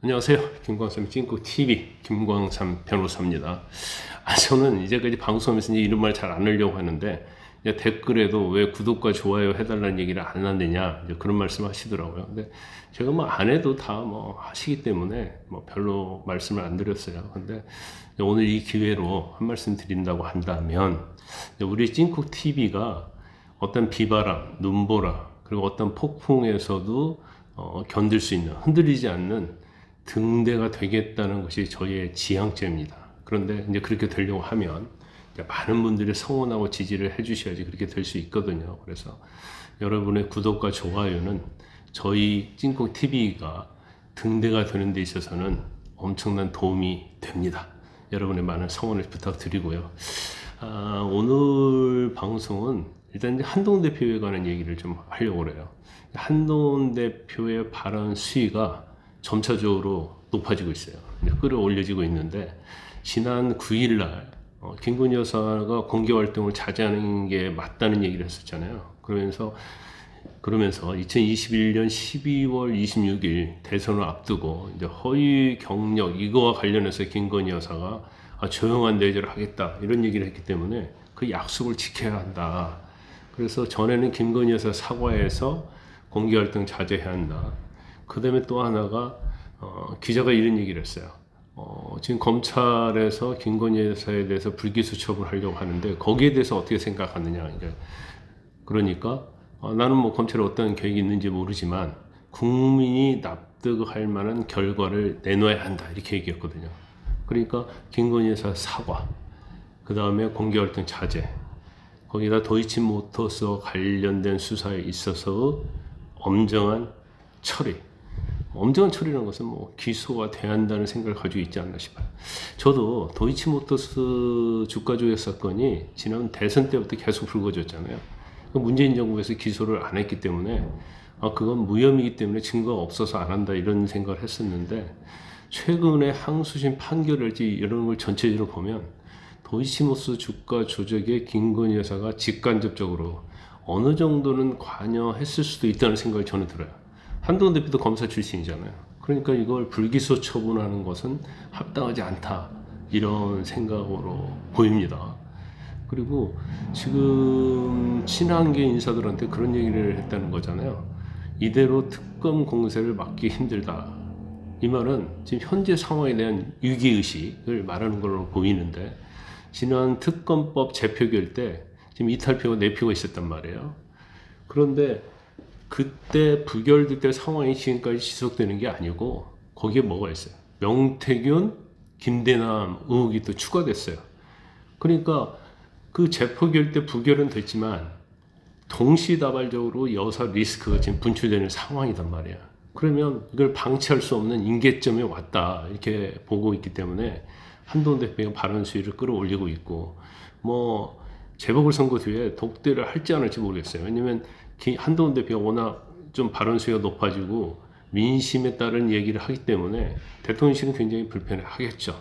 안녕하세요. 김광삼 찐국TV 김광삼 변호사입니다. 저는 이제까지 방송하면서 이제 이런 말 잘 안 하려고 하는데, 이제 댓글에도 왜 구독과 좋아요 해달라는 얘기를 안 하느냐, 이제 그런 말씀 하시더라고요. 근데 제가 뭐 안 해도 다 뭐 하시기 때문에 뭐 별로 말씀을 안 드렸어요. 근데 오늘 이 기회로 한 말씀 드린다고 한다면, 우리 찐국TV가 어떤 비바람, 눈보라, 그리고 어떤 폭풍에서도 견딜 수 있는, 흔들리지 않는 등대가 되겠다는 것이 저희의 지향점입니다. 그런데 이제 그렇게 되려고 하면 이제 많은 분들이 성원하고 지지를 해주셔야지 그렇게 될 수 있거든요. 그래서 여러분의 구독과 좋아요는 저희 찐국 TV가 등대가 되는 데 있어서는 엄청난 도움이 됩니다. 여러분의 많은 성원을 부탁드리고요. 오늘 방송은 일단 이제 한동훈 대표에 관한 얘기를 좀 하려고 그래요. 한동훈 대표의 발언 수위가 점차적으로 높아지고 있어요. 끌어올려지고 있는데, 지난 9일날 김건희 여사가 공개 활동을 자제하는 게 맞다는 얘기를 했었잖아요. 그러면서 2021년 12월 26일 대선을 앞두고 이제 허위 경력 이거와 관련해서 김건희 여사가 조용한 내재를 하겠다 이런 얘기를 했기 때문에 그 약속을 지켜야 한다. 그래서 전에는 김건희 여사 사과해서 공개 활동 자제해야 한다. 그 다음에 또 하나가 기자가 이런 얘기를 했어요. 지금 검찰에서 김건희 여사에 대해서 불기소 처분하려고 하는데 거기에 대해서 어떻게 생각하느냐. 그러니까 나는 뭐 검찰에 어떤 계획이 있는지 모르지만 국민이 납득할 만한 결과를 내놓아야 한다 이렇게 얘기했거든요. 그러니까 김건희 여사 사과, 그 다음에 공개 활동 자제, 거기다 도이치모터스와 관련된 수사에 있어서 엄정한 처리. 엄정한 처리라는 것은 뭐 기소가 돼야 한다는 생각을 가지고 있지 않나 싶어요. 저도 도이치모터스 주가 조작 사건이 지난 대선 때부터 계속 불거졌잖아요. 문재인 정부에서 기소를 안 했기 때문에 그건 무혐의이기 때문에 증거가 없어서 안 한다 이런 생각을 했었는데, 최근에 항소심 판결을지 이런 걸 전체적으로 보면 도이치모터스 주가 조작에 김건희 여사가 직간접적으로 어느 정도는 관여했을 수도 있다는 생각이 저는 들어요. 한동훈 대표도 검사 출신이잖아요. 그러니까 이걸 불기소 처분하는 것은 합당하지 않다 이런 생각으로 보입니다. 그리고 지금 친한계 인사들한테 그런 얘기를 했다는 거잖아요. 이대로 특검 공세를 막기 힘들다. 이 말은 지금 현재 상황에 대한 위기의식을 말하는 걸로 보이는데, 지난 특검법 재표결 때 지금 이탈표가 4표가 있었단 말이에요. 그런데 그때 부결될 때 상황이 지금까지 지속되는 게 아니고 거기에 뭐가 있어요? 명태균, 김대남 의혹이 또 추가됐어요. 그러니까 그 재표결 때 부결은 됐지만 동시다발적으로 여사 리스크가 지금 분출되는 상황이단 말이야. 그러면 이걸 방치할 수 없는 임계점에 왔다 이렇게 보고 있기 때문에 한동훈 대표가 발언 수위를 끌어올리고 있고, 뭐 재보궐선거 뒤에 독대를 할지 안 할지 모르겠어요. 왜냐면 한동훈 대표가 워낙 좀 발언 수위가 높아지고 민심에 따른 얘기를 하기 때문에 대통령실은 굉장히 불편해 하겠죠.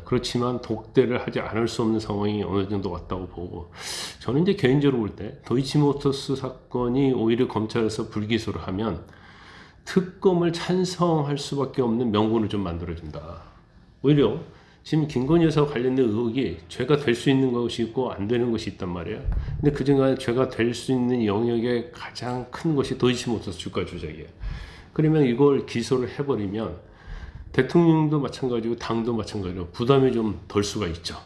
그렇지만 독대를 하지 않을 수 없는 상황이 어느 정도 왔다고 보고, 저는 이제 개인적으로 볼 때 도이치모터스 사건이 오히려 검찰에서 불기소를 하면 특검을 찬성할 수밖에 없는 명분을 좀 만들어준다. 오히려 지금 김건희 여사 관련된 의혹이 죄가 될 수 있는 것이 있고 안 되는 것이 있단 말이에요. 근데 그중에 죄가 될 수 있는 영역의 가장 큰 것이 도이치모터스 주가 조작이에요. 그러면 이걸 기소를 해버리면 대통령도 마찬가지고 당도 마찬가지로 부담이 좀 덜 수가 있죠.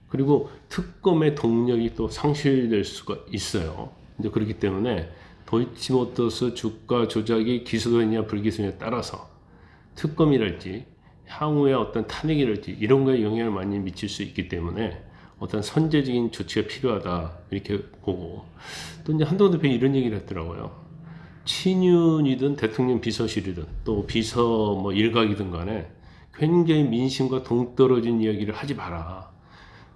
그리고 특검의 동력이 또 상실될 수가 있어요. 이제 그렇기 때문에 도이치모터스 주가 조작이 기소되느냐 불기소냐에 따라서 특검이랄지 향후에 어떤 탄핵이랄지 이런 거에 영향을 많이 미칠 수 있기 때문에 어떤 선제적인 조치가 필요하다 이렇게 보고, 또 이제 한동훈 대표가 이런 얘기를 했더라고요. 친윤이든 대통령 비서실이든 또 비서 뭐 일각이든 간에 굉장히 민심과 동떨어진 이야기를 하지 마라.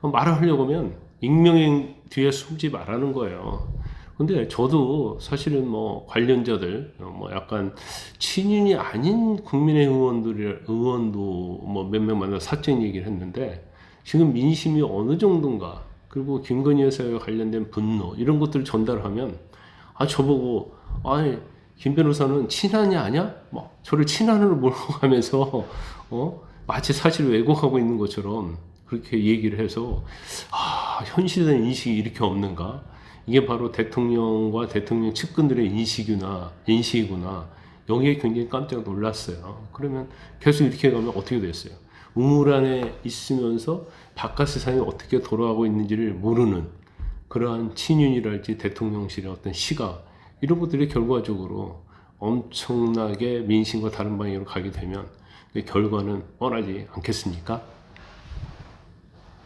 말을 하려고 하면 익명의 뒤에 숨지 말라는 거예요. 근데 저도 사실은 뭐 관련자들 뭐 약간 친윤이 아닌 국민의 의원도 뭐 몇 명 만나 사적 얘기를 했는데, 지금 민심이 어느 정도인가, 그리고 김건희 여사와 관련된 분노 이런 것들을 전달하면 저보고 아니 김 변호사는 친한이 아니야? 막 저를 친한으로 몰고 가면서 마치 사실을 왜곡하고 있는 것처럼 그렇게 얘기를 해서 현실에 대한 인식이 이렇게 없는가? 이게 바로 대통령과 대통령 측근들의 인식이구나. 여기에 굉장히 깜짝 놀랐어요. 그러면 계속 이렇게 가면 어떻게 됐어요? 우물 안에 있으면서 바깥 세상이 어떻게 돌아가고 있는지를 모르는 그러한 친윤이랄지 대통령실의 어떤 시각, 이런 것들이 결과적으로 엄청나게 민심과 다른 방향으로 가게 되면 결과는 뻔하지 않겠습니까?